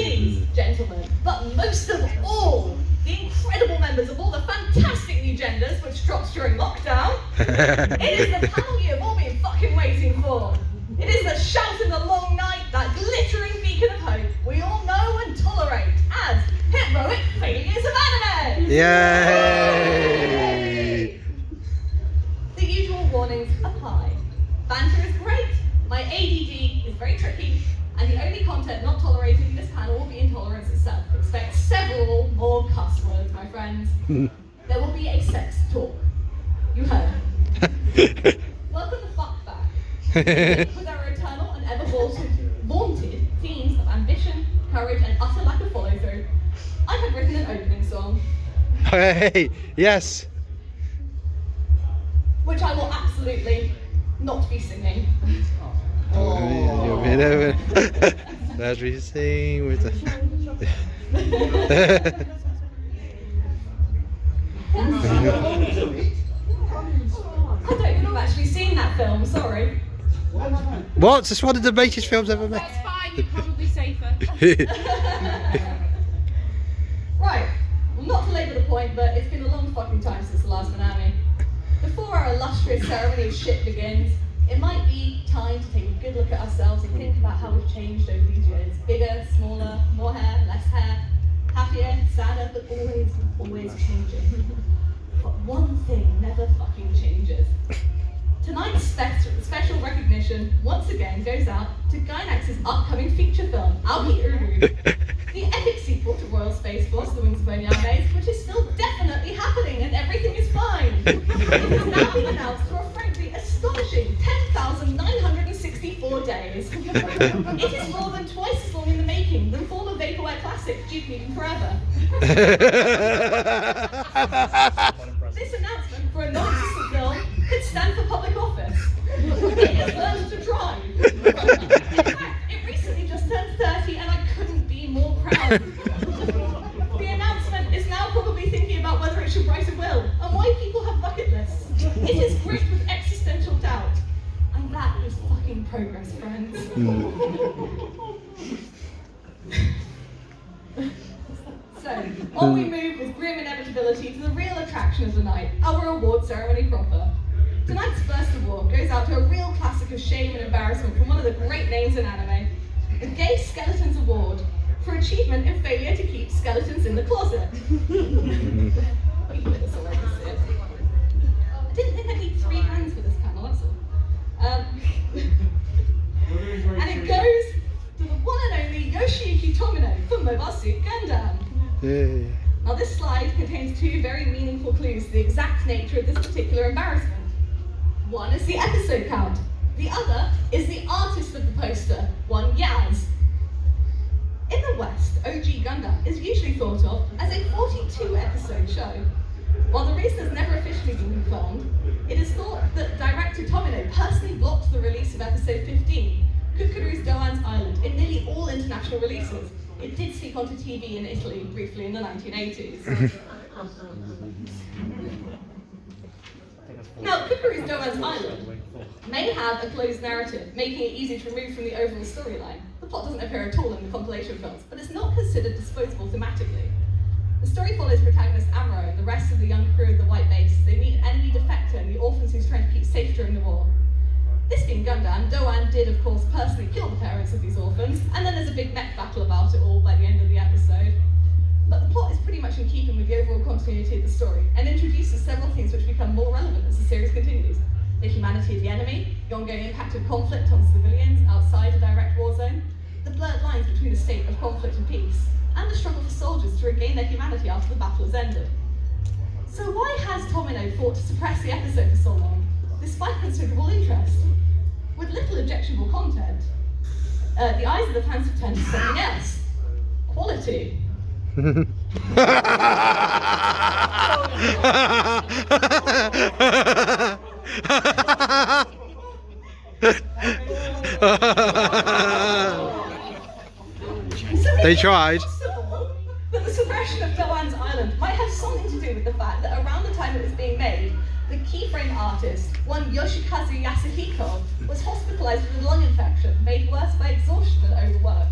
ladies, gentlemen, but most of all, the incredible members of all the fantastic new genders which dropped during lockdown. It is the panel you've all been fucking waiting for. It is the shout in the long night, that glittering beacon of hope we all know and tolerate as heroic failures of anime. Yay! The usual warnings apply. Banter is great, my ADD is very tricky, and the only content not tolerated in this panel will be intolerance itself. Expect several more cuss words, my friends. There will be a sex talk. You heard. Welcome the fuck back. With our eternal and ever vaunted themes of ambition, courage, and utter lack of follow-through, I have written an opening song. Hey, yes. Which I will absolutely not be singing. As we sing with the... I don't think I've actually seen that film, sorry. What? It's one of the greatest films ever made. That's fine, you're probably safer. Right, well, not to labour the point, but it's been a long fucking time since the last Minami. Before our illustrious ceremony of shit begins, it might be time to take a good look at ourselves and think about how we've changed over these years. Bigger, smaller, more hair, less hair, happier, sadder, but always changing. But one thing never fucking changes. Tonight's special recognition once again goes out to Gainax's upcoming feature film, Aoki Uru, the epic sequel to Royal Space Force, The Wings of Onyames, which is still definitely happening and everything is fine. It has now been announced for a frankly astonishing 10,964 days. It is more than twice as long in the making than former vaporware classic Duke Nukem Forever. This announcement for a non-existent film could stand for public office. It has learned to drive. In fact, it recently just turned 30 and I couldn't be more proud. The announcement is now probably thinking about whether it should write a will and why people have bucket lists. It is gripped with existential doubt. And that is fucking progress, friends. So, on we move with grim inevitability to the real attraction of the night, our award ceremony proper. Tonight's first award goes out to a real classic of shame and embarrassment from one of the great names in anime, the Gay Skeletons Award, for achievement in failure to keep skeletons in the closet. I didn't think I'd need 3 hands for this panel, that's all. And it goes to the one and only Yoshiyuki Tomino for Mobile Suit Gundam. Yeah. Now this slide contains 2 very meaningful clues to the exact nature of this particular embarrassment. One is the episode count. The other is the artist of the poster, one Yaz. In the West, OG Gundam is usually thought of as a 42 episode show. While the reason has never officially been confirmed, it is thought that director Tomino personally blocked the release of episode 15, Kukuru's Doan's Island, in nearly all international releases. It did sneak onto TV in Italy briefly in the 1980s. Now, Kukuru's Doan's Island may have a closed narrative, making it easy to remove from the overall storyline. The plot doesn't appear at all in the compilation films, but it's not considered disposable thematically. The story follows protagonist Amuro and the rest of the young crew of the White Base as they meet an enemy defector and the orphans who's trying to keep safe during the war. This being Gundam, Doan did of course personally kill the parents of these orphans, and then there's a big mech battle about it all by the end of the episode. But the plot is pretty much in keeping with the overall continuity of the story, and introduces several themes which become more relevant as the series continues. The humanity of the enemy, the ongoing impact of conflict on civilians outside a direct war zone, the blurred lines between a state of conflict and peace, and the struggle for soldiers to regain their humanity after the battle has ended. So why has Tomino fought to suppress the episode for so long, despite considerable interest? With little objectionable content, the eyes of the fans have turned to something else. Quality. They tried. But the suppression of Doan's Island might have something to do with the fact that around the time it was being made, the keyframe artist, one Yoshikazu Yasuhiko, was hospitalized with a lung infection, made worse by exhaustion and overwork.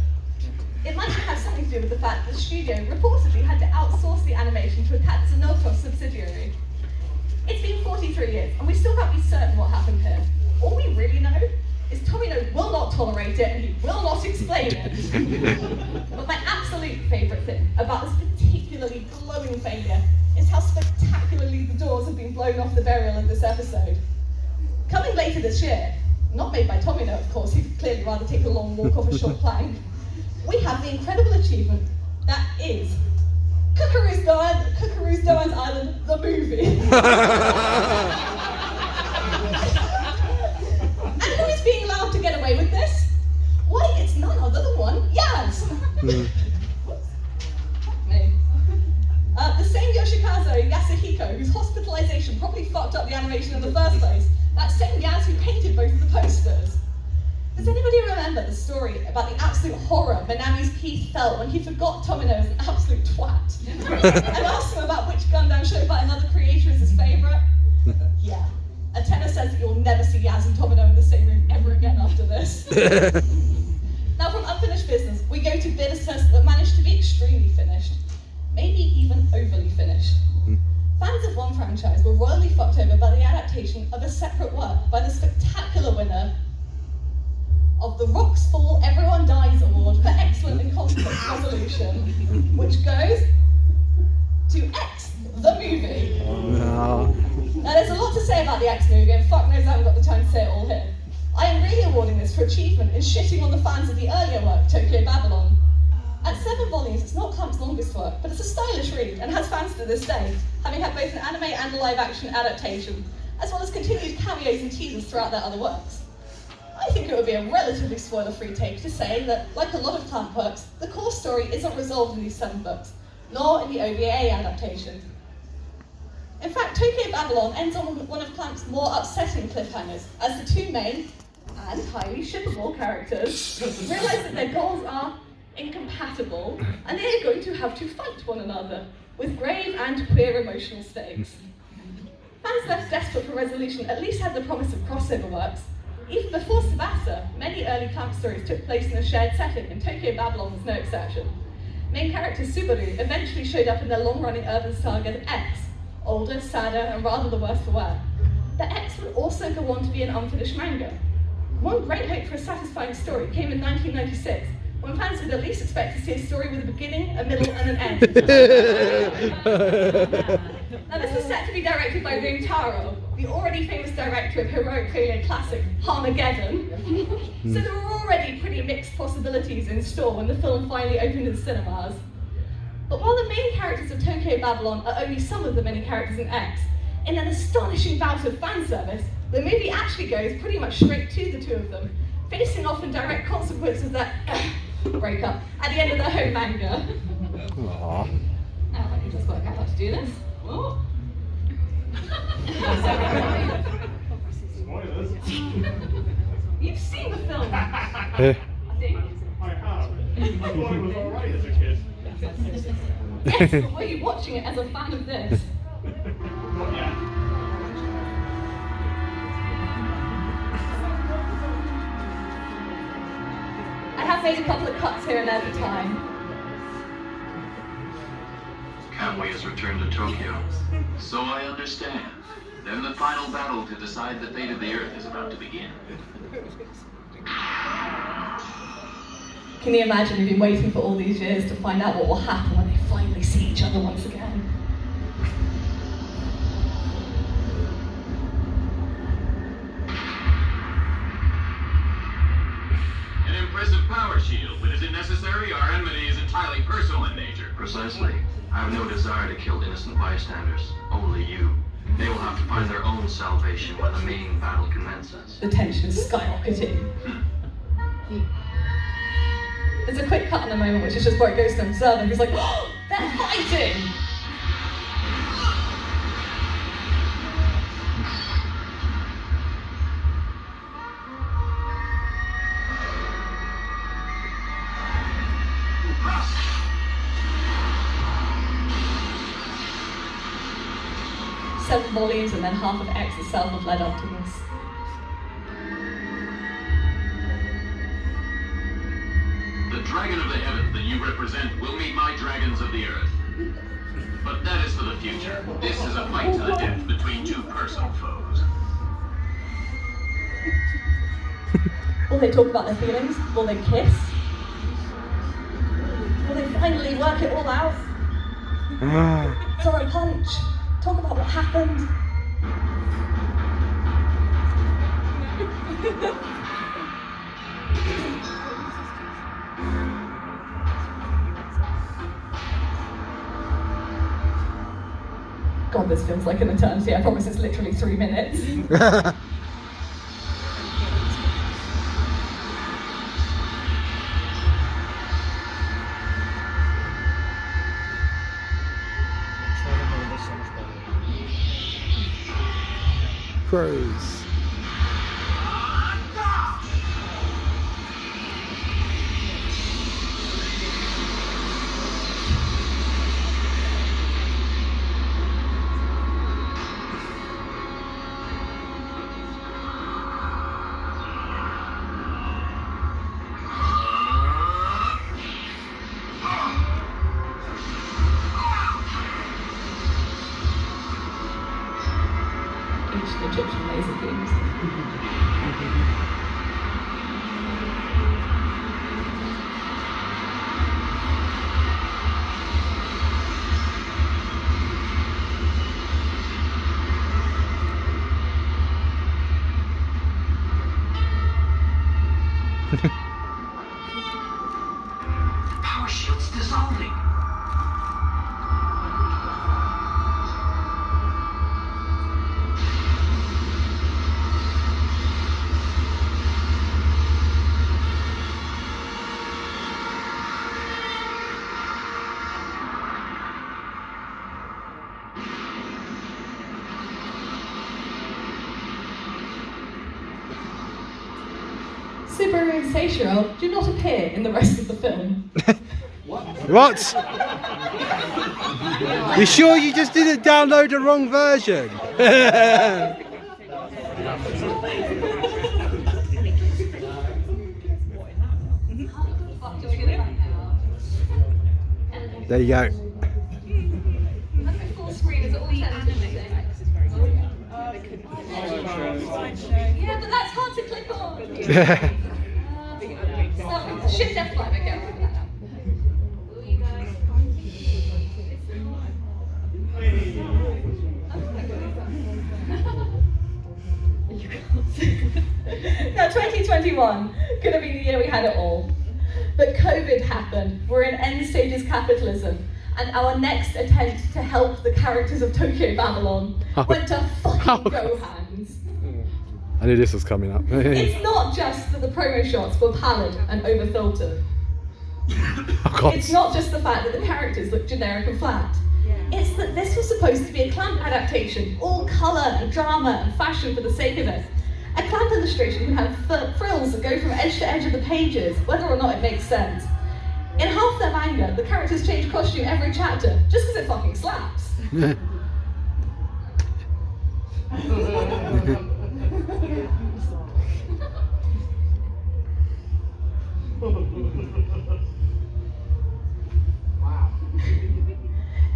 It might have something to do with the fact that the studio reportedly had to outsource the animation to a Katsunoko's subsidiary. It's been 43 years, and we still can't be certain what happened here. All we really know is Tomino will not tolerate it, and he will not explain it. But my absolute favourite thing about this particularly glowing failure is how spectacularly the doors have been blown off the burial of this episode. Coming later this year, not made by Tomino, of course, he'd clearly rather take a long walk off a short plank, we have the incredible achievement that is Kookaroo's Doan's Island, the movie. And who is being allowed to get away with this? Why, it's none other than one Yaz. Me. The same Yoshikazu Yasuhiko, whose hospitalization probably fucked up the animation in the first place. That same Yaz who painted both of the posters. Does anybody remember the story about the absolute horror Minami's Keith felt when he forgot Tomino as an absolute twat? And asked him about which Gundam show by another creator is his favourite? Yeah. A tenor says that you'll never see Yaz and Tomino in the same room ever again after this. Now from unfinished business, we go to business that managed to be extremely finished. Maybe even overly finished. Fans of one franchise were royally fucked over by the adaptation of a separate work by the spectacular winner of the Rocks Fall Everyone Dies Award for Excellent in Conflict Resolution, which goes to X, the movie. No. Now there's a lot to say about the X movie, and fuck knows I haven't got the time to say it all here. I am really awarding this for achievement in shitting on the fans of the earlier work, Tokyo Babylon. At 7 volumes, it's not Clamp's longest work, but it's a stylish read and has fans to this day, having had both an anime and a live-action adaptation, as well as continued cameos and teasers throughout their other works. I think it would be a relatively spoiler-free take to say that, like a lot of Clamp works, the core story isn't resolved in these 7 books, nor in the OVA adaptation. In fact, Tokyo Babylon ends on one of Clamp's more upsetting cliffhangers, as the two main, and highly shippable characters, realise that their goals are incompatible, and they are going to have to fight one another, with grave and queer emotional stakes. Fans left desperate for resolution at least had the promise of crossover works. Even before Tsubasa, many early Clamp stories took place in a shared setting, and Tokyo Babylon was no exception. Main character Subaru eventually showed up in their long-running urban saga X, older, sadder, and rather the worse for wear. But X would also go on to be an unfinished manga. One great hope for a satisfying story came in 1996, when fans would at least expect to see a story with a beginning, a middle, and an end. Now this was set to be directed by Ryutaro, the already famous director of heroic failure classic Harmageddon. So there were already pretty mixed possibilities in store when the film finally opened in cinemas. But while the main characters of Tokyo Babylon are only some of the many characters in X, in an astonishing bout of fan service, the movie actually goes pretty much straight to the two of them, facing off in direct consequence of that breakup at the end of their home manga. Aww. Now let me just work out how to do this. Oh. You've seen the film, I think. I have. I thought it was alright as a kid. Yes, but were you watching it as a fan of this? Not yet. I have made a couple of cuts here and there for time. Kamui has returned to Tokyo. So I understand. Then the final battle to decide the fate of the Earth is about to begin. Can you imagine you've been waiting for all these years to find out what will happen when they finally see each other once again? An impressive power shield, but is it necessary? Our enmity is entirely personal in nature. Precisely. I have no desire to kill innocent bystanders. Only you. They will have to find their own salvation when the main battle commences. The tension is skyrocketing. There's a quick cut in a moment, which is just where it goes to an observer who's like, oh, they're fighting! Seven volumes and then half of X itself have led up to this. The dragon of the heavens that you represent will meet my dragons of the earth. But that is for the future. This is a fight to the death between two personal foes. Will they talk about their feelings? Will they kiss? Will they finally work it all out? Throw a punch? Talk about what happened? God, this feels like an eternity. I promise it's literally 3 minutes. Crows. Ancient Egyptian laser beams. Power shield's dissolving. Subaru and Seishiro do not appear in the rest of the film. What? You sure you just didn't download the wrong version? There you go. Full screen is all yeah, but that's hard to click on. Shift F5, okay, I'll remember that now. Will you guys? Now 2021 could have been the year we had it all. But COVID happened, we're in end stages capitalism, and our next attempt to help the characters of Tokyo Babylon went to fucking Gohan's. I knew this was coming up. It's not just that the promo shots were pallid and over-filtered. Oh, God. It's not just the fact that the characters look generic and flat. It's that this was supposed to be a Clamp adaptation, all colour and drama and fashion for the sake of it. A Clamp illustration can have frills that go from edge to edge of the pages, whether or not it makes sense. In half their manga, the characters change costume every chapter, just because it fucking slaps.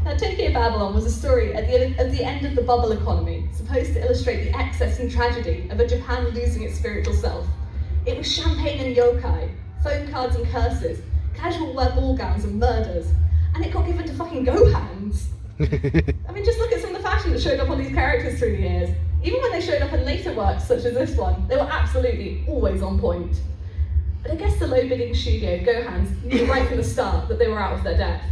Now, Tokyo Babylon was a story at the end of the bubble economy, supposed to illustrate the excess and tragedy of a Japan losing its spiritual self. It was champagne and yokai, phone cards and curses, casual wear ball gowns and murders, and it got given to fucking Gohans. I mean, just look at some of the fashion that showed up on these characters through the years. Even when they showed up in later works, such as this one, they were absolutely always on point. But I guess the low-bidding studio, Gohans, knew right from the start that they were out of their depth.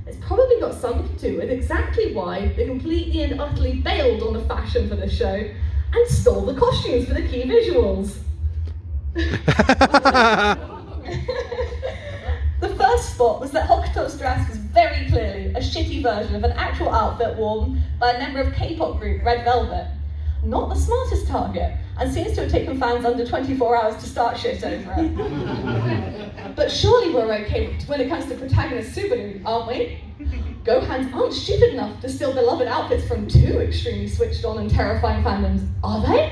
It's probably got something to do with exactly why they completely and utterly bailed on the fashion for this show and stole the costumes for the key visuals. The first spot was that Hokuto's dress was very clearly a shitty version of an actual outfit worn by a member of K-pop group Red Velvet. Not the smartest target, and seems to have taken fans under 24 hours to start shit over it. But surely we're okay when it comes to protagonist Subaru, aren't we? Gohans aren't stupid enough to steal beloved outfits from two extremely switched on and terrifying fandoms, are they?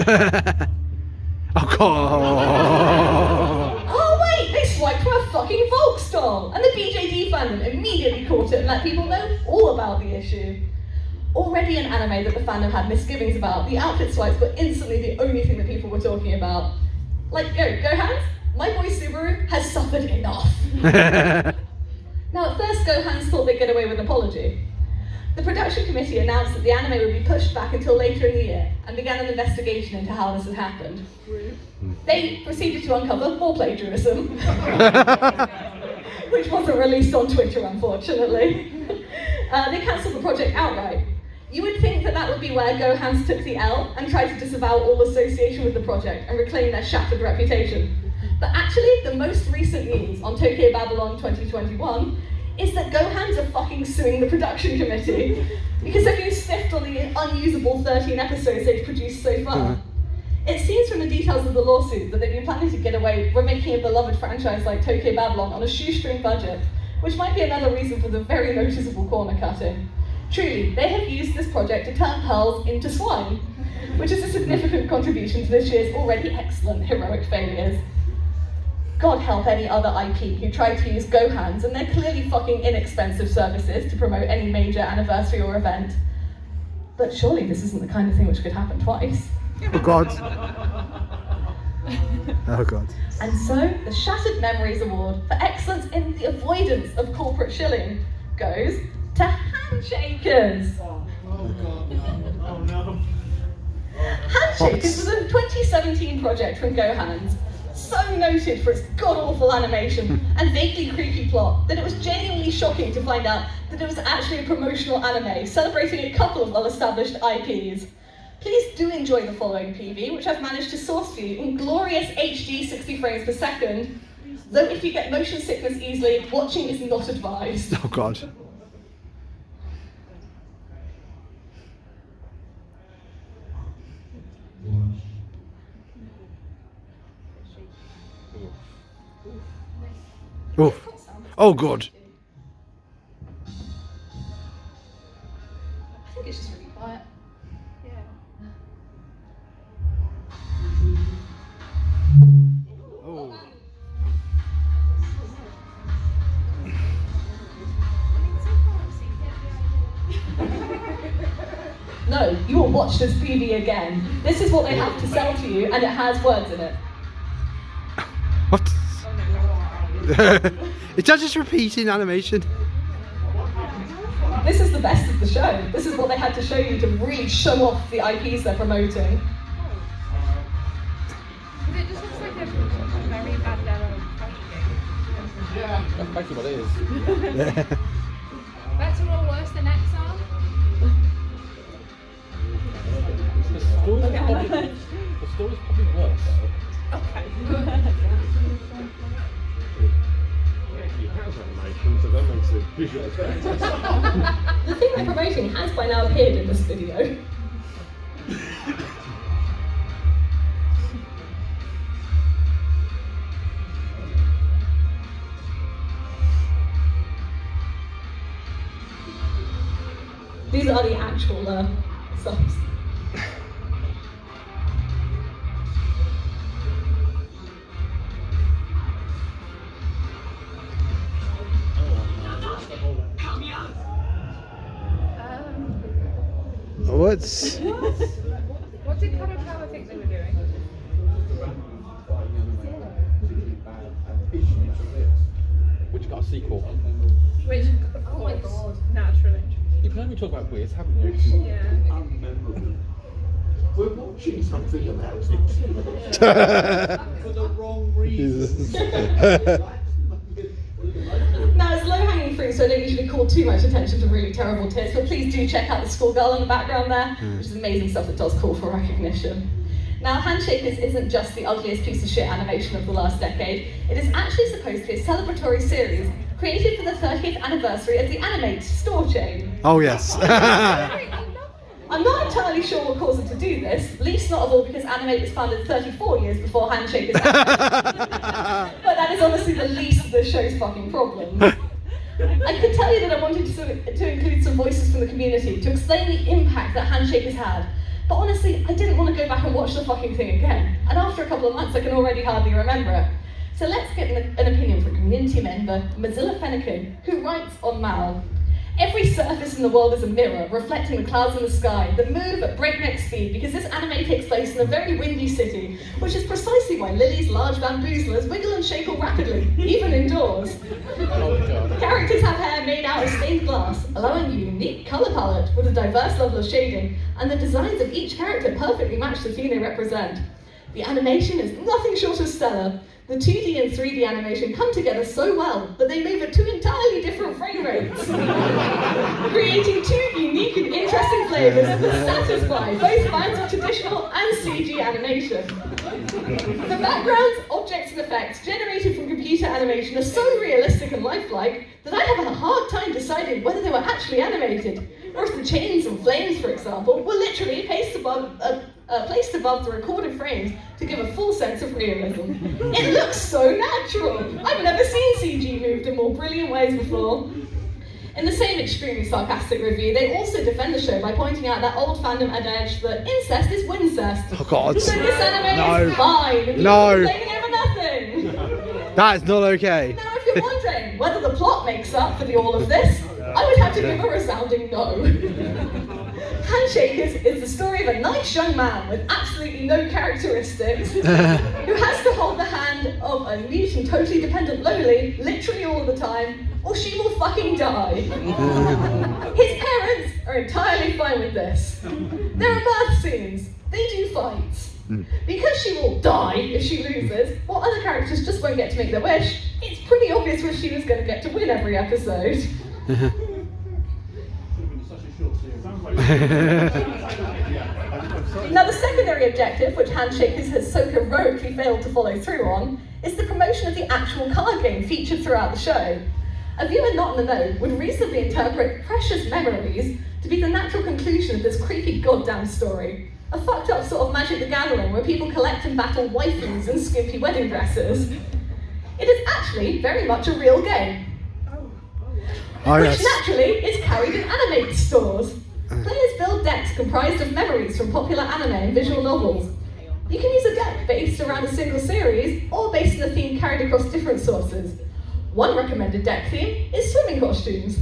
Oh, God. Oh wait, they swiped from a fucking fucking Volks doll! And the BJD fandom immediately caught it and let people know all about the issue. Already an anime that the fandom had misgivings about, the outfit swipes were instantly the only thing that people were talking about. Like, Gohans, my boy Subaru has suffered enough. Now, at first, Gohans thought they'd get away with an apology. The production committee announced that the anime would be pushed back until later in the year and began an investigation into how this had happened. They proceeded to uncover more plagiarism, which wasn't released on Twitter, unfortunately. They cancelled the project outright. You would think that that would be where Gohans took the L and tried to disavow all association with the project and reclaim their shattered reputation. But actually, the most recent news on Tokyo Babylon 2021 is that Gohans are fucking suing the production committee because they've been stiffed on the unusable 13 episodes they've produced so far. It seems from the details of the lawsuit that they've been planning to get away with making a beloved franchise like Tokyo Babylon on a shoestring budget, which might be another reason for the very noticeable corner cutting. Truly, they have used this project to turn pearls into swine, which is a significant contribution to this year's already excellent heroic failures. God help any other IP who tried to use Gohans and their clearly fucking inexpensive services to promote any major anniversary or event. But surely this isn't the kind of thing which could happen twice. Oh God. Oh God. And so, the Shattered Memories Award for excellence in the avoidance of corporate shilling goes to Handshakers. Oh God, no. Oh no. Handshakers was a 2017 project from Gohans, so noted for its god-awful animation and vaguely creepy plot that it was genuinely shocking to find out that it was actually a promotional anime celebrating a couple of well-established IPs. Please do enjoy the following PV, which I've managed to source for you in glorious HD 60 frames per second, though if you get motion sickness easily, watching is not advised. Oh God. Oh. Oh God. I think it's just really quiet. Oh. No, you will watch this PV again. This is what they have to sell to you, and it has words in it. What? It does just repeat in animation. This is the best of the show. This is what they had to show you to really show off the IPs they're promoting. It just looks like a very bad demo of fighting. Yeah. That's basically what it is. That's a lot worse than XR. The story's probably worse. Actually has animation, so that makes it visual effects. The thing they're promoting has by now appeared in this video. These are the actual subs. What's? What did Kadokawa think they were doing? Which got a sequel. Which, of course, naturally. You can only talk about weirds, haven't you? Yeah. Unmemorable. We're watching something about it. For the wrong reasons. Now it's low-hanging fruit, so I don't usually call too much attention to really terrible tits, but please do check out the schoolgirl in the background there, which is amazing stuff that does call for recognition. Now, Handshakers isn't just the ugliest piece of shit animation of the last decade, it is actually supposed to be a celebratory series created for the 30th anniversary of the Animate store chain. Oh yes. I'm not entirely sure what caused it to do this, least not of all because Animate was founded 34 years before Handshakers. But that is honestly the least of the show's fucking problems. I could tell you that I wanted to include some voices from the community to explain the impact that Handshakers had, but honestly, I didn't want to go back and watch the fucking thing again, and after a couple of months I can already hardly remember it. So let's get an opinion from community member Mozilla Fennekin, who writes on Mal. Every surface in the world is a mirror, reflecting the clouds in the sky that move at breakneck speed because this anime takes place in a very windy city, which is precisely why Lily's large bamboozlers wiggle and shake rapidly, even indoors. Oh god. Characters have hair made out of stained glass, allowing a unique colour palette with a diverse level of shading, and the designs of each character perfectly match the theme they represent. The animation is nothing short of stellar. The 2D and 3D animation come together so well that they move at two entirely different frame rates, creating two unique and interesting flavours that satisfy both fans of traditional and CG animation. The backgrounds, objects and effects generated from computer animation are so realistic and lifelike that I have a hard time deciding whether they were actually animated, or if the chains and flames, for example, were literally placed above the recorded frames to give a full sense of realism. It looks so natural! I've never seen CG moved in more brilliant ways before. In the same extremely sarcastic review, they also defend the show by pointing out that old fandom adage that incest is wincest. Oh God. So this anime is fine, and No. you're complaining over nothing. That's not okay. Now, if you're wondering whether the plot makes up for all of this, I would have to give a resounding no. Handshakers is the story of a nice young man with absolutely no characteristics who has to hold the hand of a mute and totally dependent Loli literally all the time, or she will fucking die. His parents are entirely fine with this. There are birth scenes, they do fights. Because she will die if she loses, while other characters just won't get to make their wish, it's pretty obvious which she was going to get to win every episode. Now, the secondary objective, which Handshakers has so heroically failed to follow through on, is the promotion of the actual card game featured throughout the show. A viewer not in the know would reasonably interpret Precious Memories to be the natural conclusion of this creepy goddamn story. A fucked up sort of Magic the Gathering where people collect and battle waifus in skimpy wedding dresses. It is actually very much a real game. Oh, Which yes. naturally is carried in anime stores. Players build decks comprised of memories from popular anime and visual novels. You can use a deck based around a single series or based on a theme carried across different sources. One recommended deck theme is swimming costumes.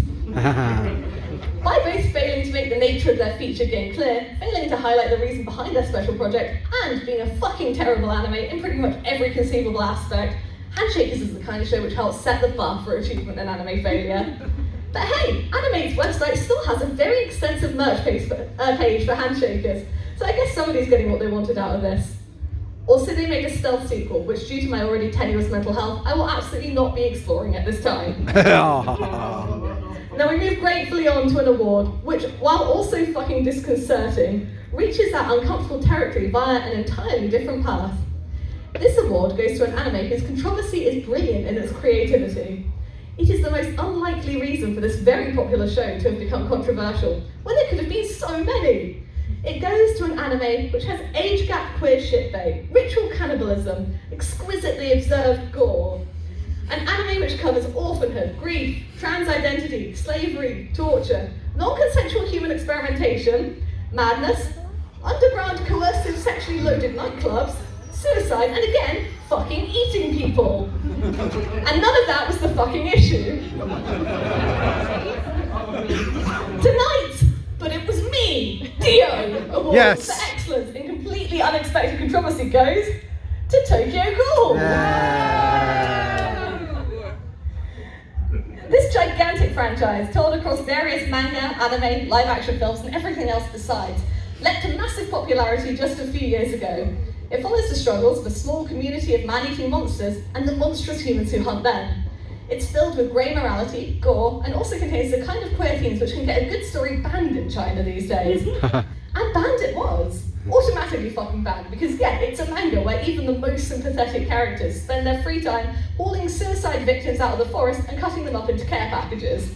By both failing to make the nature of their featured game clear, failing to highlight the reason behind their special project, and being a fucking terrible anime in pretty much every conceivable aspect, Handshakers is the kind of show which helps set the bar for achievement in anime failure. But hey, Anime's website still has a very extensive merch page for Handshakers, so I guess somebody's getting what they wanted out of this. Also, they make a stealth sequel, which due to my already tenuous mental health, I will absolutely not be exploring at this time. Now we move gratefully on to an award, which, while also fucking disconcerting, reaches that uncomfortable territory via an entirely different path. This award goes to an anime whose controversy is brilliant in its creativity. It is the most unlikely reason for this very popular show to have become controversial, when there could have been so many. It goes to an anime which has age gap queer shitbait, ritual cannibalism, exquisitely observed gore. An anime which covers orphanhood, grief, trans identity, slavery, torture, non-consensual human experimentation, madness, underground coercive sexually loaded nightclubs, suicide, and again, fucking eating people. And none of that was the fucking issue. Tonight, but it was me, Dio, award Yes. for excellence in completely unexpected controversy goes to Tokyo Ghoul. This gigantic franchise, told across various manga, anime, live-action films, and everything else besides, led to massive popularity just a few years ago. It follows the struggles of a small community of man-eating monsters and the monstrous humans who hunt them. It's filled with grey morality, gore, and also contains the kind of queer themes which can get a good story banned in China these days. And banned it was. Automatically fucking banned, because yeah, it's a manga where even the most sympathetic characters spend their free time hauling suicide victims out of the forest and cutting them up into care packages.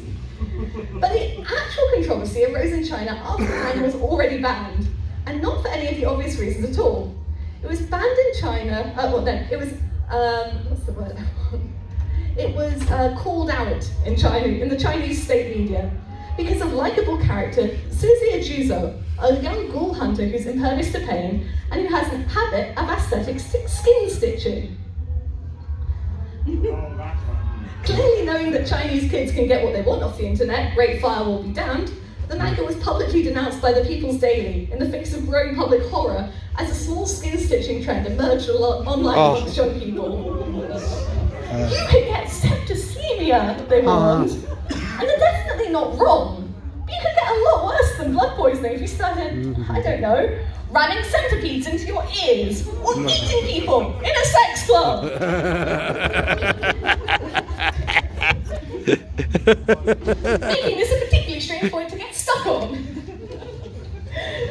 But the actual controversy arose in China after the manga was already banned, and not for any of the obvious reasons at all. It was banned in China, what's the word? It was called out in China, in the Chinese state media, because of likeable character Suzuya Juzo, a young ghoul hunter who's impervious to pain and who has a habit of aesthetic skin stitching. Clearly knowing that Chinese kids can get what they want off the internet, Great Fire will be damned, the manga was publicly denounced by the People's Daily in the face of growing public horror as a small skin stitching trend emerged online amongst young people. You can get septicemia, they warned. And they're definitely not wrong. But you could get a lot worse than blood poisoning if you started, I don't know, ramming centipedes into your ears or eating people in a sex club. Making this a particularly strange point to get stuck on.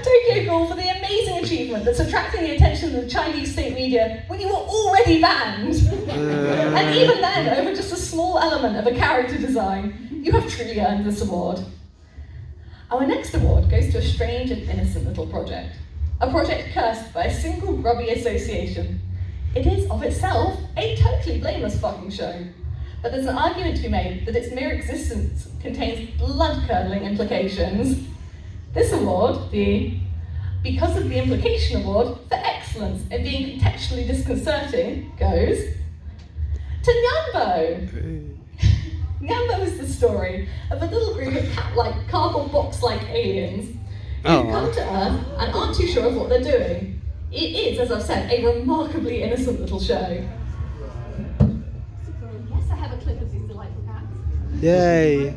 Tokyo Ghoul for the amazing achievement that's attracting the attention of the Chinese state media when you were already banned. And even then, over just a small element of a character design, you have truly earned this award. Our next award goes to a strange and innocent little project. A project cursed by a single grubby association. It is, of itself, a totally blameless fucking show. But there's an argument to be made that its mere existence contains blood-curdling implications. This award, the Because of the Implication Award for excellence in being contextually disconcerting, goes to Nyambo. Nyambo is the story of a little group of cat-like, cardboard box-like aliens who come to Earth and aren't too sure of what they're doing. It is, as I've said, a remarkably innocent little show. Yes, I have a clip of these delightful cats. Yay!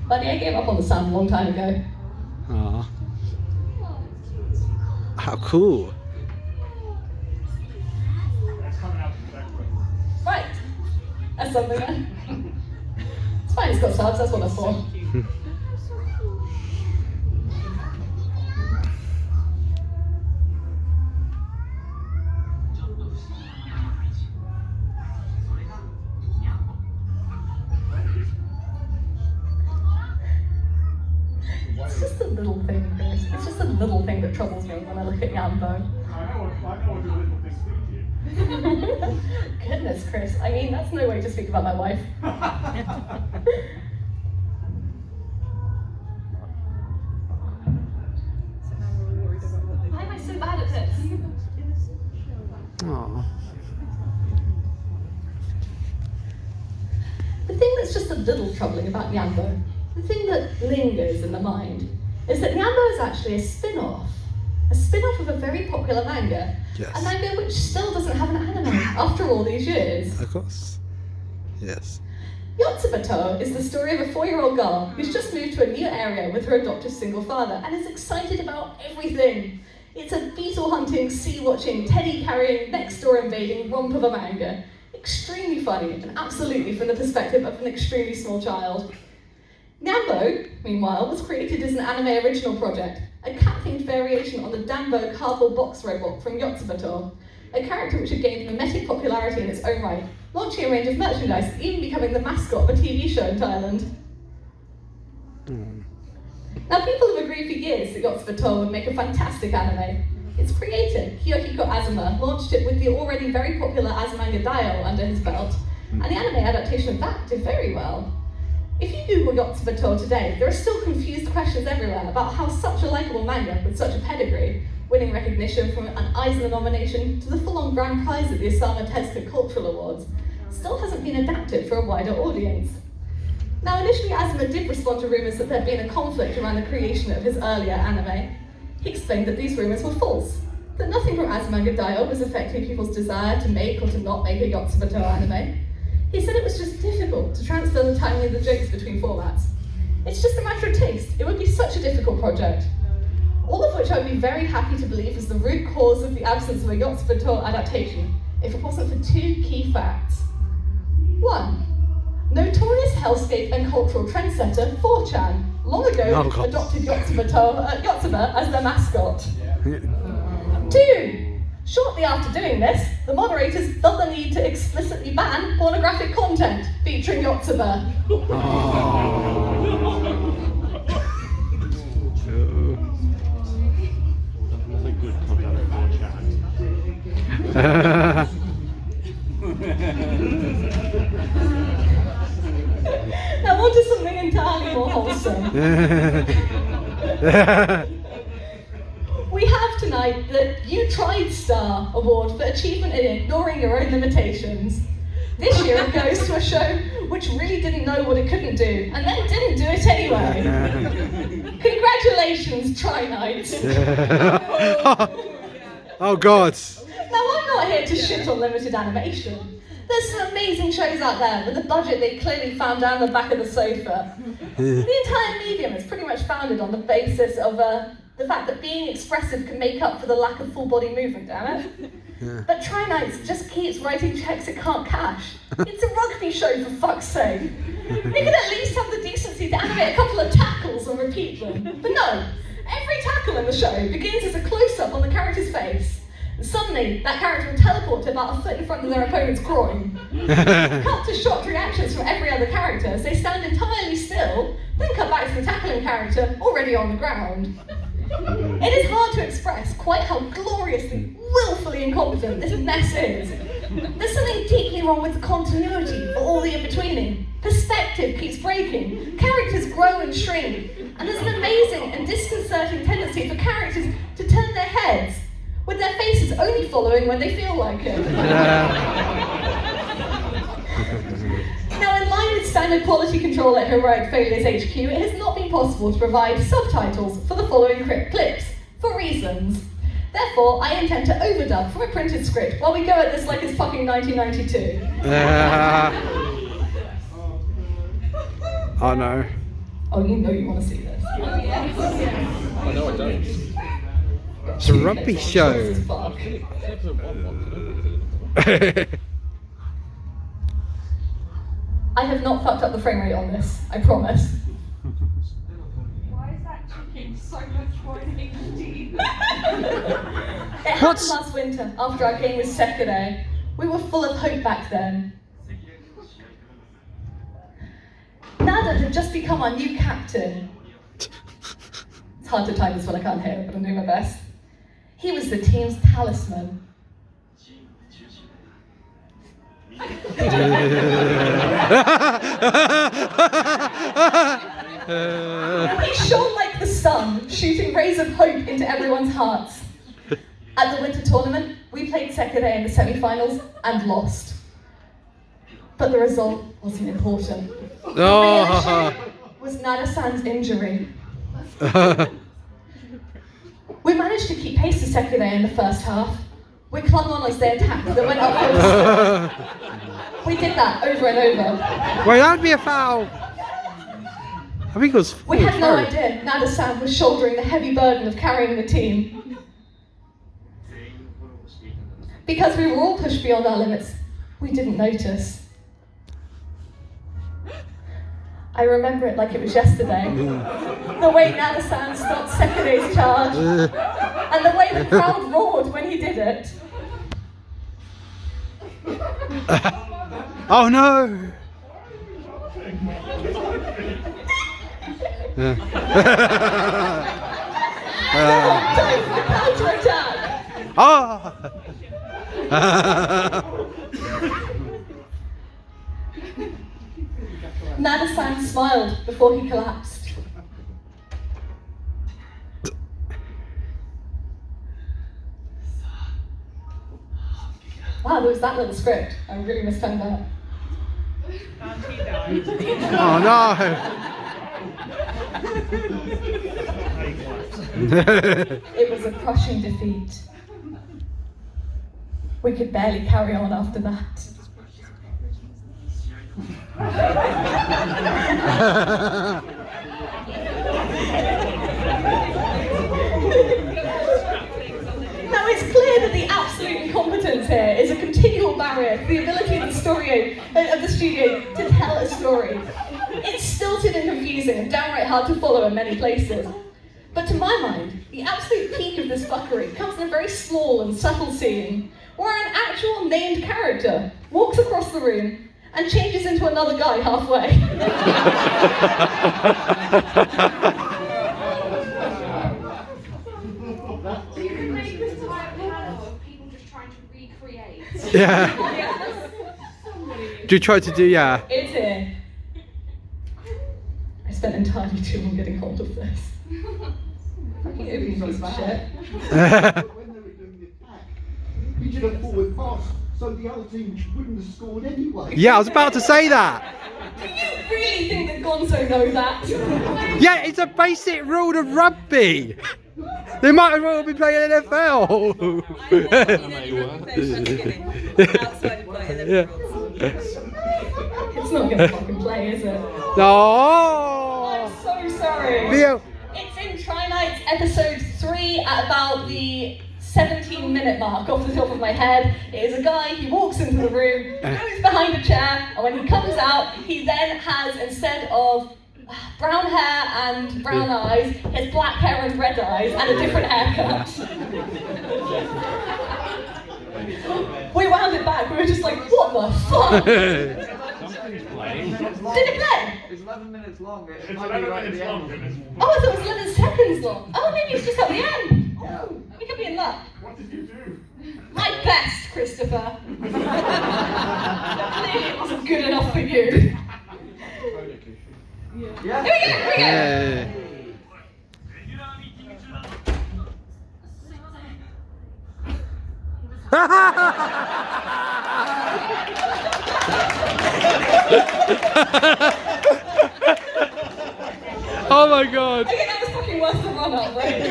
Buddy, I gave up on the sound a long time ago. Aw. How cool. Right. That's something then. It's fine, it's got subs, that's what that's for. It's just a little thing, Chris. It's just a little thing that troubles me when I look at Yambo. I know what your little things do to you. Goodness, Chris. I mean, that's no way to speak about my wife. Why am I so bad at this? Aw. The thing that's just a little troubling about Nyambo, the thing that lingers in the mind, is that Nyambo is actually a spin-off. A spin-off of a very popular manga. Yes. A manga which still doesn't have an anime after all these years. Of course. Yes. Yotsubato is the story of a 4-year-old girl who's just moved to a new area with her adoptive single father and is excited about everything. It's a beetle hunting, sea watching, teddy carrying, next door invading romp of a manga. Extremely funny and absolutely from the perspective of an extremely small child. Nyambo, meanwhile, was created as an anime original project, a cat-themed variation on the Dambo cardboard box robot from Yotsubato, a character which had gained mimetic popularity in its own right, launching a range of merchandise, even becoming the mascot of a TV show in Thailand. Now, people have agreed for years that Yotsubato would make a fantastic anime. Its creator, Kiyohiko Azuma, launched it with the already very popular Azumanga Daioh under his belt, and the anime adaptation of that did very well. If you Google Yotsubato today, there are still confused questions everywhere about how such a likeable manga with such a pedigree, winning recognition from an Eisner nomination to the full-on grand prize at the Osamu Tezuka Cultural Awards, still hasn't been adapted for a wider audience. Now, initially Azuma did respond to rumours that there had been a conflict around the creation of his earlier anime. He explained that these rumours were false, that nothing from Azumanga Daioh was affecting people's desire to make or to not make a Yotsubato anime. He said it was just difficult to transfer the timing of the jokes between formats. It's just a matter of taste. It would be such a difficult project. All of which I would be very happy to believe is the root cause of the absence of a Yotsubato adaptation, if it wasn't for 2 key facts. 1. Notorious hellscape and cultural trendsetter 4chan long ago adopted Yotsuba as their mascot. 2. Shortly after doing this, the moderators felt the need to explicitly ban pornographic content featuring Yotsuba. Nothing good comes out of 4chan. We have tonight the You Tried Star Award for achievement in ignoring your own limitations. This year it goes to a show which really didn't know what it couldn't do, and then didn't do it anyway. Congratulations, Try Night. Oh God. Now, I'm not here to shit on limited animation. There's some amazing shows out there with a budget they clearly found down the back of the sofa. The entire medium is pretty much founded on the basis of the fact that being expressive can make up for the lack of full body movement, damn it. But Try Nights just keeps writing checks it can't cash. It's a rugby show, for fuck's sake. They could at least have the decency to animate a couple of tackles and repeat them. But no, every tackle in the show begins as a close-up on the character's face. And suddenly, that character will teleport to about a foot in front of their opponent's groin. Cut to shocked reactions from every other character as they stand entirely still, then cut back to the tackling character, already on the ground. It is hard to express quite how gloriously, willfully incompetent this mess is. There's something deeply wrong with the continuity for all the in-betweening. Perspective keeps breaking, characters grow and shrink, and there's an amazing and disconcerting tendency for characters to turn their heads, with their faces only following when they feel like it. Now, in line with standard quality control at Heroic Failures HQ, it has not been possible to provide subtitles for the following clips, for reasons. Therefore, I intend to overdub from a printed script while we go at this like it's fucking 1992. Oh no. Oh, you know you want to see this. I know I don't. It's a rugby show. It's episode 1. I have not fucked up the frame rate on this, I promise. Why is that chicken so much more in HD? It happened last winter, after our game with Sekiro. We were full of hope back then. Nada had just become our new captain. It's hard to time this when I can't hear it, but I'm doing my best. He was the team's talisman. He shone like the sun, shooting rays of hope into everyone's hearts. At the winter tournament, we played Sekiro in the semi-finals and lost. But the result wasn't important. The real issue was Nada-san's injury. We managed to keep pace to Sekiro in the first half. We clung on as they attacked, then went upwards. We did that over and over. Wait, that'd be a foul. I think it was. We had no idea Nada-san was shouldering the heavy burden of carrying the team. Because we were all pushed beyond our limits, we didn't notice. I remember it like it was yesterday. The way Nada-san stopped Sekiro's charge, and the way the crowd roared when he did it. Oh no! Time for the counter-attack! Oh! Nada-san smiled before he collapsed. Wow, there was that little script. I really mistimed that. Oh no! It was a crushing defeat. We could barely carry on after that. Now it's clear that the absolute incompetence here is a continual barrier to the ability of the studio to tell a story. It's stilted and confusing and downright hard to follow in many places. But to my mind, the absolute peak of this fuckery comes in a very small and subtle scene where an actual named character walks across the room and changes into another guy halfway. You can make this entire panel of people just trying to recreate. Yeah. Do you try to do, yeah? It's here. I spent entirely too long getting hold of this. Fucking opening piece of shit. When they were doing the attack, we did a forward pass so the other team wouldn't have scored anyway. Yeah, I was about to say that. Do you really think that Gonzo knows that? Yeah, it's a basic rule of rugby. They might as well be playing NFL. It's not gonna fucking play, is it? No. I'm so sorry. Theo. It's in Try Nights episode 3 at about the 17-minute mark off the top of my head. It is a guy, he walks into the room, goes behind a chair, and when he comes out, he then has, instead of brown hair and brown eyes, his black hair and red eyes, and a different haircut. We wound it back, we were just like, what the fuck? Did it play? It's 11 minutes long. It It's might be 11 right at minutes the long. end. Oh, I thought it was 11 seconds long. Oh, maybe it's just at the end. Oh, we could be in luck. What did you do? My best, Christopher. Clearly it wasn't good enough for you. Yeah. Here we go, here we go. Yeah. Oh my god. Okay, that was fucking worse than run up, right?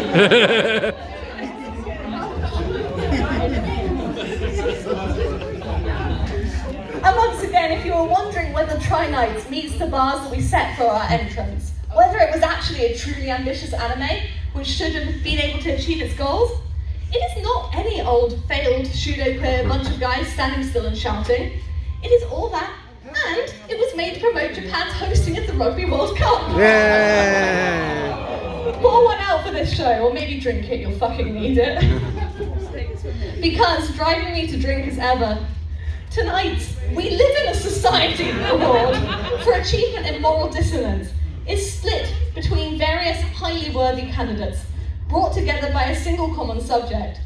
And once again, if you were wondering whether Try Nights meets the bars that we set for our entrance, whether it was actually a truly ambitious anime which should have been able to achieve its goals, it is not any old failed pseudo player bunch of guys standing still and shouting. It is all that, and it was made to promote Japan's hosting of the Rugby World Cup. Yeah. Pour one out for this show, or maybe drink it, you'll fucking need it. Because driving me to drink as ever, tonight, We Live in a Society award for achievement in moral dissonance is split between various highly worthy candidates, brought together by a single common subject.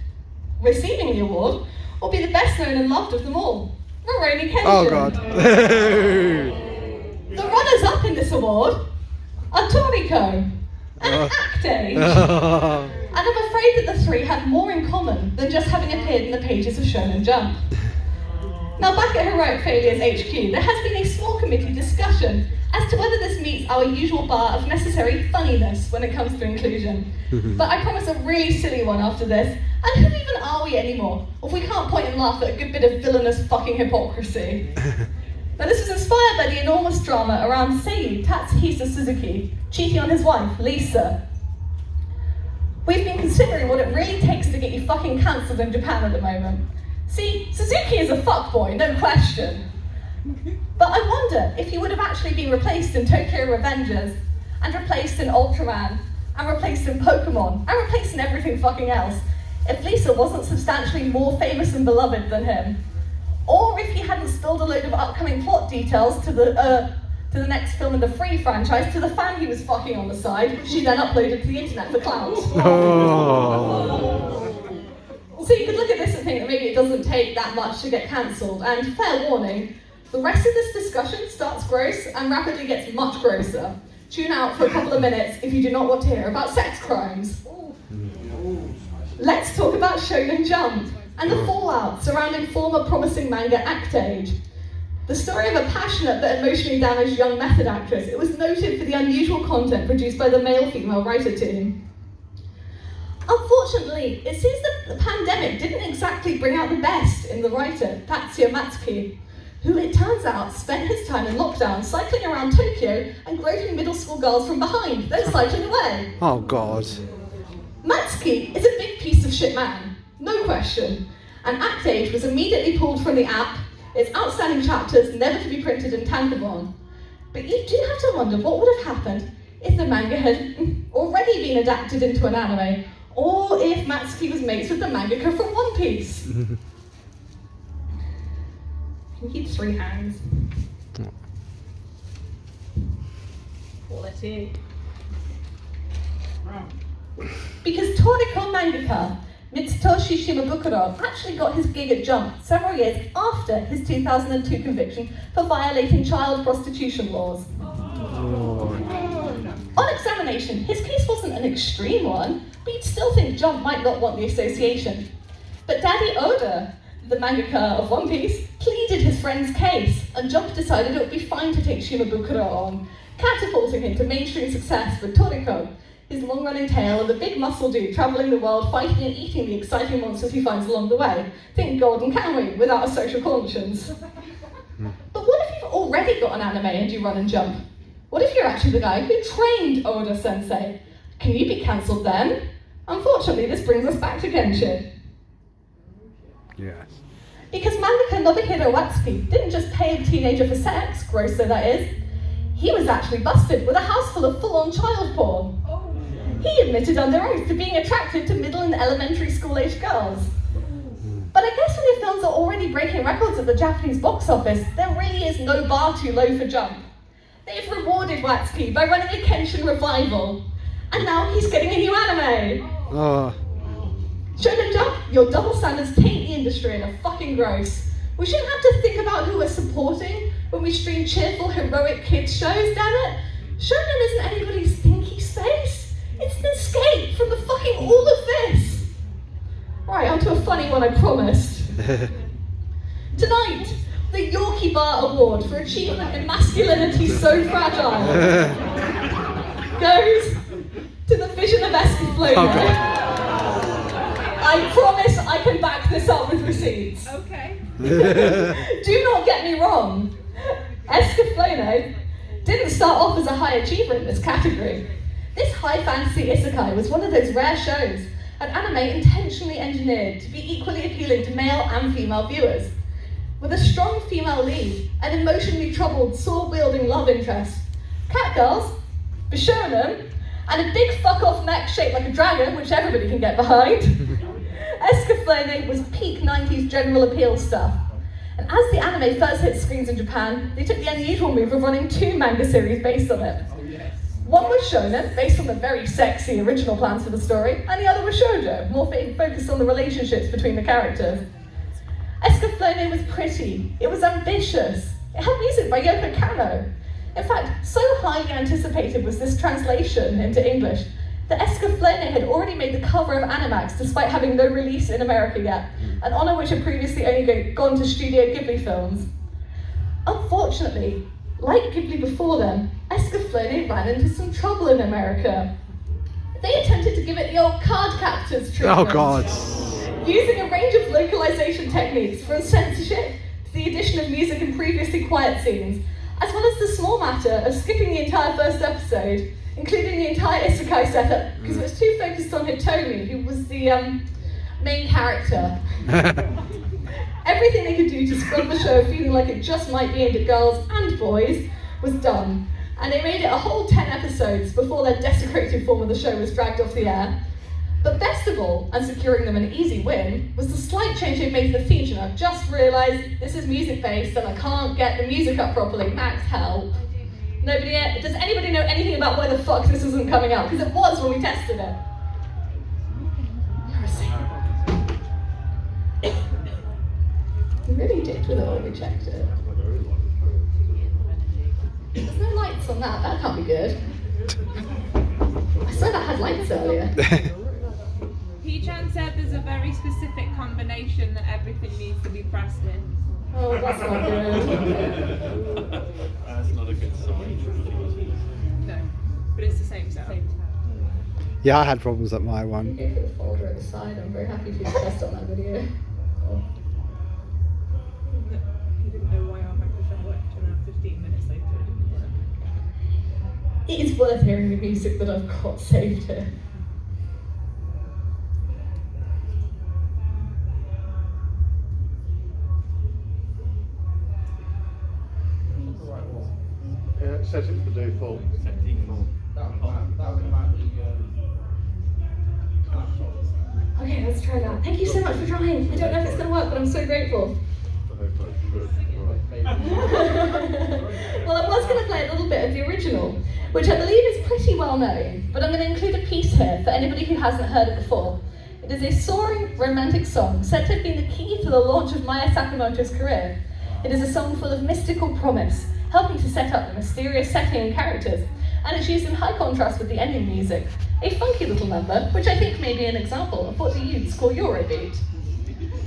Receiving the award will be the best known and loved of them all, Rurouni Kenshin. Oh god. The runners-up in this award are Toriko and Actage. And I'm afraid that the three have more in common than just having appeared in the pages of Shonen Jump. Now, back at Heroic Failures HQ, there has been a small committee discussion as to whether this meets our usual bar of necessary funniness when it comes to inclusion. But I promise a really silly one after this. And who even are we anymore, if we can't point and laugh at a good bit of villainous fucking hypocrisy? Now, this was inspired by the enormous drama around Seiyu Tatsuhisa Suzuki cheating on his wife, Lisa. We've been considering what it really takes to get you fucking cancelled in Japan at the moment. See, Suzuki is a fuckboy, no question. But I wonder if he would have actually been replaced in Tokyo Revengers, and replaced in Ultraman, and replaced in Pokemon, and replaced in everything fucking else, if Lisa wasn't substantially more famous and beloved than him. Or if he hadn't spilled a load of upcoming plot details to the next film in the Free franchise to the fan he was fucking on the side, which she then uploaded to the internet for clout. Oh. So you could look at this and think that maybe it doesn't take that much to get cancelled, and fair warning, the rest of this discussion starts gross and rapidly gets much grosser. Tune out for a couple of minutes if you do not want to hear about sex crimes. Let's talk about Shonen Jump and the fallout surrounding former promising manga Actage. The story of a passionate but emotionally damaged young method actress, it was noted for the unusual content produced by the male-female writer team. Unfortunately, it seems that the pandemic didn't exactly bring out the best in the writer, Tatsuya Matsuki, who it turns out spent his time in lockdown cycling around Tokyo and gloating middle school girls from behind, then cycling away. Oh god. Matsuki is a big piece of shit man, no question, and Actage was immediately pulled from the app, its outstanding chapters never to be printed in tankobon. But you do have to wonder what would have happened if the manga had already been adapted into an anime, or if Matsuki was mates with the mangaka from One Piece. Can keep 3 hands. Quality. Because Toriko mangaka Mitsutoshi Shimabukuro actually got his gig at Jump several years after his 2002 conviction for violating child prostitution laws. first examination, his case wasn't an extreme one, but you'd still think Jump might not want the association. But Daddy Oda, the mangaka of One Piece, pleaded his friend's case, and Jump decided it would be fine to take Shimabukuro on, catapulting him to mainstream success with Toriko, his long-running tale of a big muscle dude travelling the world fighting and eating the exciting monsters he finds along the way. Think Golden Kamuy without a social conscience. But what if you've already got an anime and you run and jump? What if you're actually the guy who trained Oda-sensei? Can you be cancelled then? Unfortunately, this brings us back to Genshin. Yes. Because mangaka Nobuhiro Watsuki didn't just pay a teenager for sex, gross though that is, he was actually busted with a house full of full-on child porn. He admitted under oath to being attracted to middle and elementary school-aged girls. But I guess when your films are already breaking records at the Japanese box office, there really is no bar too low for Jump. They've rewarded Watsuki by running a Kenshin revival, and now he's getting a new anime. Oh. Shonen Jump, your double standards taint the industry and are fucking gross. We shouldn't have to think about who we're supporting when we stream cheerful, heroic kids shows, damn it. Shonen isn't anybody's thinky space. It's an escape from the fucking all of this. Right, onto a funny one, I promised. Tonight, the Yorkie Bar Award for achievement in masculinity so fragile goes to the vision of Escaflowne. Oh, God. I promise I can back this up with receipts. Okay. Do not get me wrong. Escaflowne didn't start off as a high achiever in this category. This high fantasy isekai was one of those rare shows, an anime intentionally engineered to be equally appealing to male and female viewers. With a strong female lead, an emotionally troubled, sword-wielding love interest, catgirls, bishonen, and a big fuck-off mech shaped like a dragon, which everybody can get behind, Escaflowne was peak 90s general appeal stuff. And as the anime first hit screens in Japan, they took the unusual move of running 2 manga series based on it. One was shonen, based on the very sexy original plans for the story, and the other was shoujo, more focused on the relationships between the characters. Escaflowne was pretty, it was ambitious, it had music by Yoko Kanno. In fact, so highly anticipated was this translation into English that Escaflowne had already made the cover of Animax despite having no release in America yet, an honour which had previously only gone to Studio Ghibli films. Unfortunately, like Ghibli before them, Escaflowne ran into some trouble in America. They attempted to give it the old card captors treatment. Oh, God. Using a range of localization techniques, from censorship to the addition of music in previously quiet scenes, as well as the small matter of skipping the entire first episode, including the entire isekai setup, because it was too focused on Hitomi, who was the main character. Everything they could do to scrub the show feeling like it just might be aimed at girls and boys was done, and they made it a whole 10 episodes before their desecrated form of the show was dragged off the air. But best of all, and securing them an easy win, was the slight change they made to the theme tune. I've just realised this is music-based and I can't get the music up properly. Max, help. Does anybody know anything about why the fuck this isn't coming out? Because it was when we tested it. We really did with it when we checked it. There's no lights on that, that can't be good. I swear that had lights earlier. P-Chan said there's a very specific combination that everything needs to be pressed in. Oh, that's not good. That's not a good sign. No, but it's the same setup. Yeah, I had problems at my one. Go for the folder at the side. I'm very happy for you to test on that video. He didn't know why our microphone worked, and now 15 minutes later it didn't work. It is worth hearing the music that I've got saved here. Yeah, set it for default. Okay, let's try that. Thank you so much for trying. I don't know if it's going to work, but I'm so grateful. Well, I was going to play a little bit of the original, which I believe is pretty well known, but I'm going to include a piece here for anybody who hasn't heard it before. It is a soaring, romantic song said to have been the key to the launch of Maya Sakamoto's career. It is a song full of mystical promise, helping to set up the mysterious setting and characters, and it's used in high contrast with the ending music. A funky little number, which I think may be an example of what the youths call Eurobeat.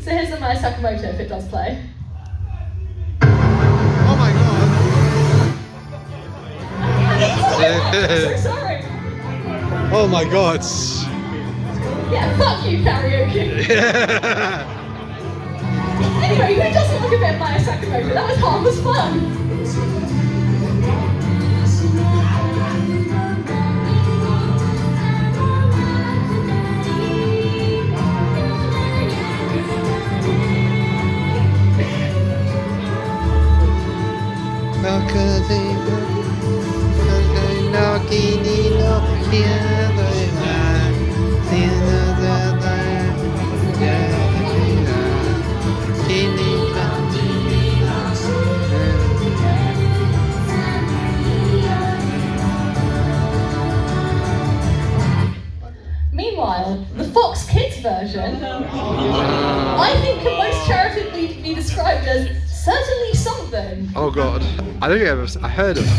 So here's the Maya Sakamoto if it does play. Oh my I'm so sorry. Oh my god. Yeah, fuck you, karaoke. Anyway, who doesn't like a bit of Maya Sakamoto? That was harmless fun. Meanwhile, the Fox Kids version, I think can most charitably be described as certainly something. Oh god. I don't think I heard of it.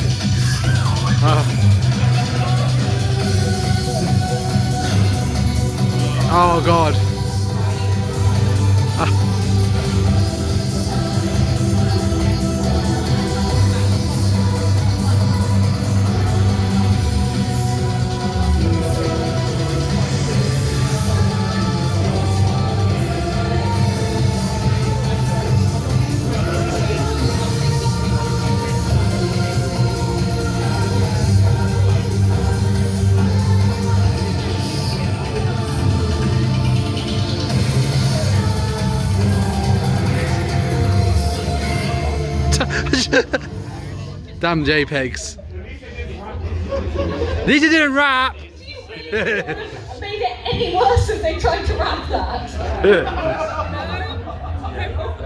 Oh god. Damn JPEGs. These didn't rap. Do you really have made it any worse if they tried to rap that?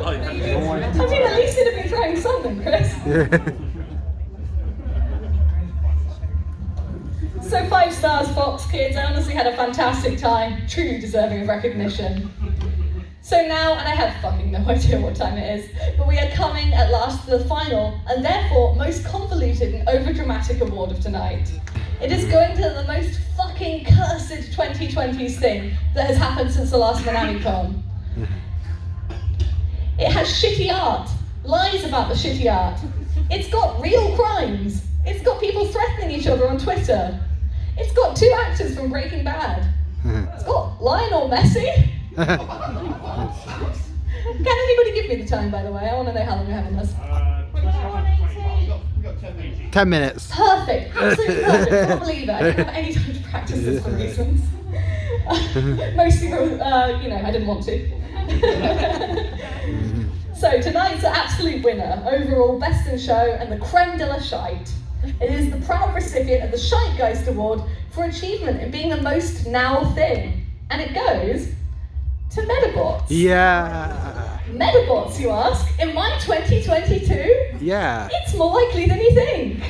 I mean, at least it'd be trying something, Chris. So 5 stars, Fox Kids. I honestly had a fantastic time, truly deserving of recognition. So now, and I have fucking no idea what time it is, but we are coming at last to the final, and therefore most convoluted and overdramatic award of tonight. It is going to the most fucking cursed 2020s thing that has happened since the last minamicon. It has shitty art, lies about the shitty art. It's got real crimes. It's got people threatening each other on Twitter. It's got 2 actors from Breaking Bad. It's got Lionel Messi. Can anybody give me the time, by the way? I want to know how long we're having this. 10 minutes. Perfect, absolutely perfect. I can't believe it. I didn't have any time to practice this for reasons. Mostly, I didn't want to. So tonight's absolute winner, overall best in show and the creme de la shite. It is the proud recipient of the Shitegeist Award for achievement in being the most now thing. And it goes to Metabots. Yeah. Metabots, you ask? In my 2022? Yeah. It's more likely than you think.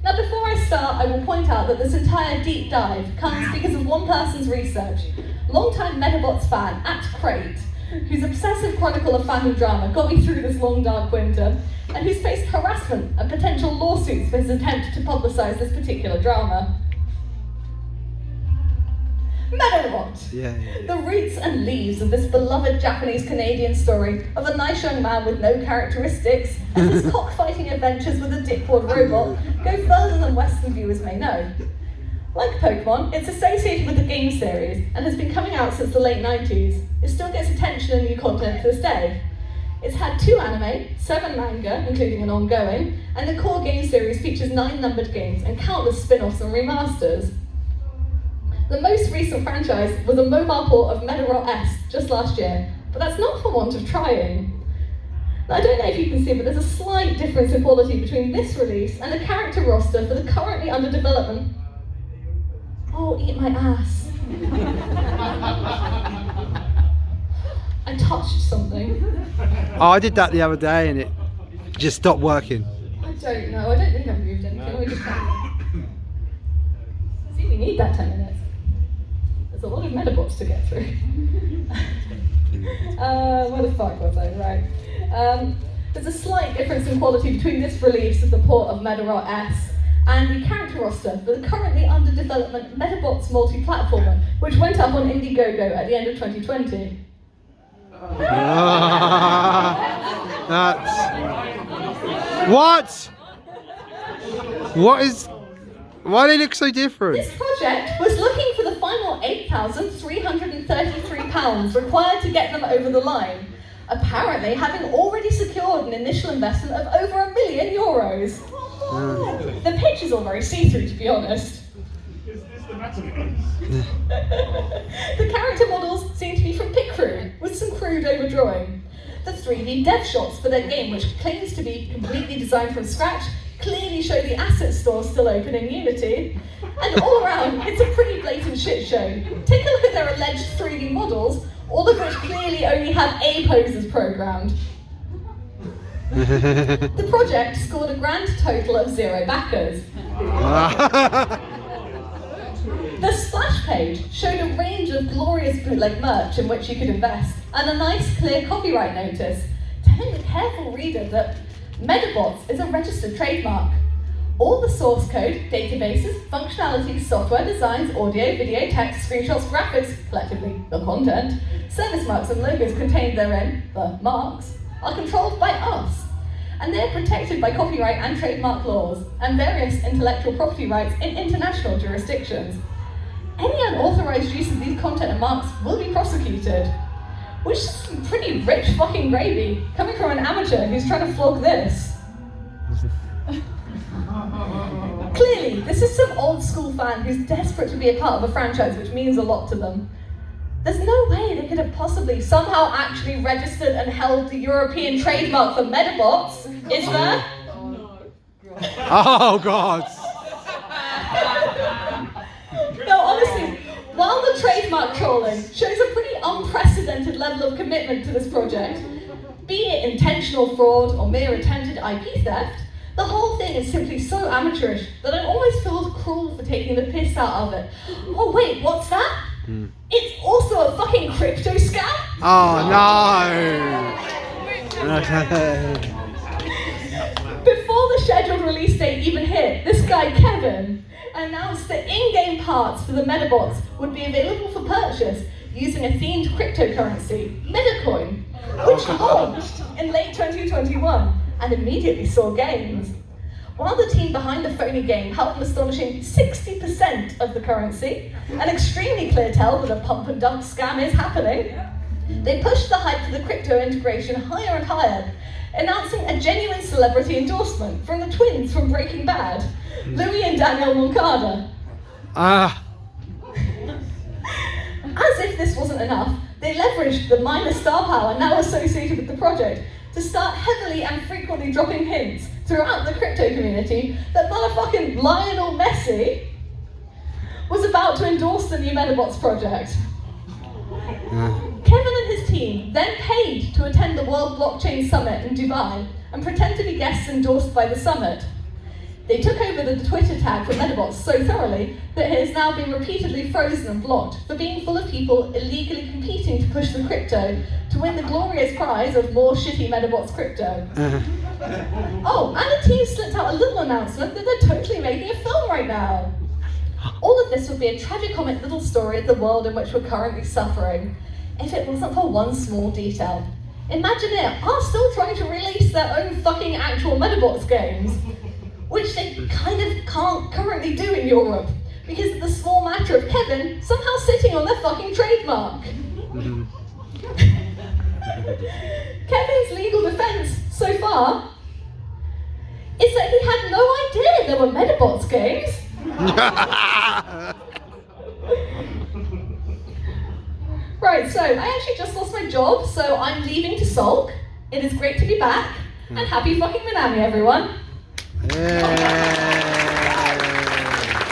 Now, before I start, I will point out that this entire deep dive comes because of one person's research. Longtime Metabots fan, @Crate, whose obsessive chronicle of fandom drama got me through this long dark winter, and who's faced harassment and potential lawsuits for his attempt to publicise this particular drama. Metabot! Yeah. The roots and leaves of this beloved Japanese-Canadian story of a nice young man with no characteristics and his cockfighting adventures with a dickwad robot go further than Western viewers may know. Like Pokemon, it's associated with the game series and has been coming out since the late 90s. It still gets attention and new content to this day. It's had 2 anime, 7 manga, including an ongoing, and the core game series features 9 numbered games and countless spin-offs and remasters. The most recent franchise was a mobile port of Medarot S just last year, but that's not for want of trying. Now, I don't know if you can see, but there's a slight difference in quality between this release and the character roster for the currently under development. Oh, eat my ass. I touched something. Oh, I did that the other day and it just stopped working. I don't know, I don't think I've moved anything. We just see, we need that 10 minutes. There's a lot of Metabots to get through. Where the fuck was I? Right. There's a slight difference in quality between this release of the port of Medarot S and the character roster for the currently under development Metabots multi-platformer, which went up on Indiegogo at the end of 2020. That's... What? What is... Why do they look so different? This project was looking for the final £8,333 required to get them over the line, apparently having already secured an initial investment of over €1 million. The pitch is all very see-through, to be honest. Is this the minamicon? The character models seem to be from Pit Crew, with some crude overdrawing. The 3D dev shots for their game, which claims to be completely designed from scratch, clearly show the asset store still open in Unity. And all around, it's a pretty blatant shit show. Take a look at their alleged 3D models, all of which clearly only have A poses programmed. The project scored a grand total of 0 backers. The splash page showed a range of glorious bootleg merch in which you could invest, and a nice clear copyright notice, telling the careful reader that Metabots is a registered trademark. All the source code, databases, functionalities, software designs, audio, video, text, screenshots, graphics, collectively the content, service marks and logos contained therein, the marks, are controlled by us. And they're protected by copyright and trademark laws, and various intellectual property rights in international jurisdictions. Any unauthorized use of these content and marks will be prosecuted. Which is some pretty rich fucking gravy, coming from an amateur who's trying to flog this. Clearly, this is some old school fan who's desperate to be a part of a franchise which means a lot to them. There's no way they could have possibly somehow actually registered and held the European trademark for Metabots, is there? Oh God! No, honestly, while the trademark trolling shows a pretty unprecedented level of commitment to this project, be it intentional fraud or mere attempted IP theft, the whole thing is simply so amateurish that I almost feel cruel for taking the piss out of it. Oh wait, what's that? It's also a fucking crypto scam? Oh no! Before the scheduled release date even hit, this guy Kevin announced that in-game parts for the Metabots would be available for purchase using a themed cryptocurrency, Metacoin, which launched in late 2021 and immediately saw gains. While the team behind the phony game held an astonishing 60% of the currency, an extremely clear tell that a pump and dump scam is happening, they pushed the hype for the crypto integration higher and higher, announcing a genuine celebrity endorsement from the twins from Breaking Bad, Louis and Daniel Moncada. As if this wasn't enough, they leveraged the minor star power now associated with the project to start heavily and frequently dropping hints throughout the crypto community that motherfucking Lionel Messi was about to endorse the new Metabots project. Kevin and his team then paid to attend the World Blockchain Summit in Dubai and pretend to be guests endorsed by the summit. They took over the Twitter tag for Metabots so thoroughly that it has now been repeatedly frozen and blocked for being full of people illegally competing to push the crypto to win the glorious prize of more shitty Metabots crypto. Oh, and the team slipped out a little announcement that they're totally making a film right now. All of this would be a tragicomic little story of the world in which we're currently suffering, if it wasn't for one small detail. Imagine it, are still trying to release their own fucking actual Metabots games, which they kind of can't currently do in Europe, because of the small matter of Kevin somehow sitting on their fucking trademark. Kevin's legal defense so far is that he had no idea there were Metabots games. Right, so I actually just lost my job, so I'm leaving to sulk. It is great to be back, and happy fucking Minami, everyone. Yeah.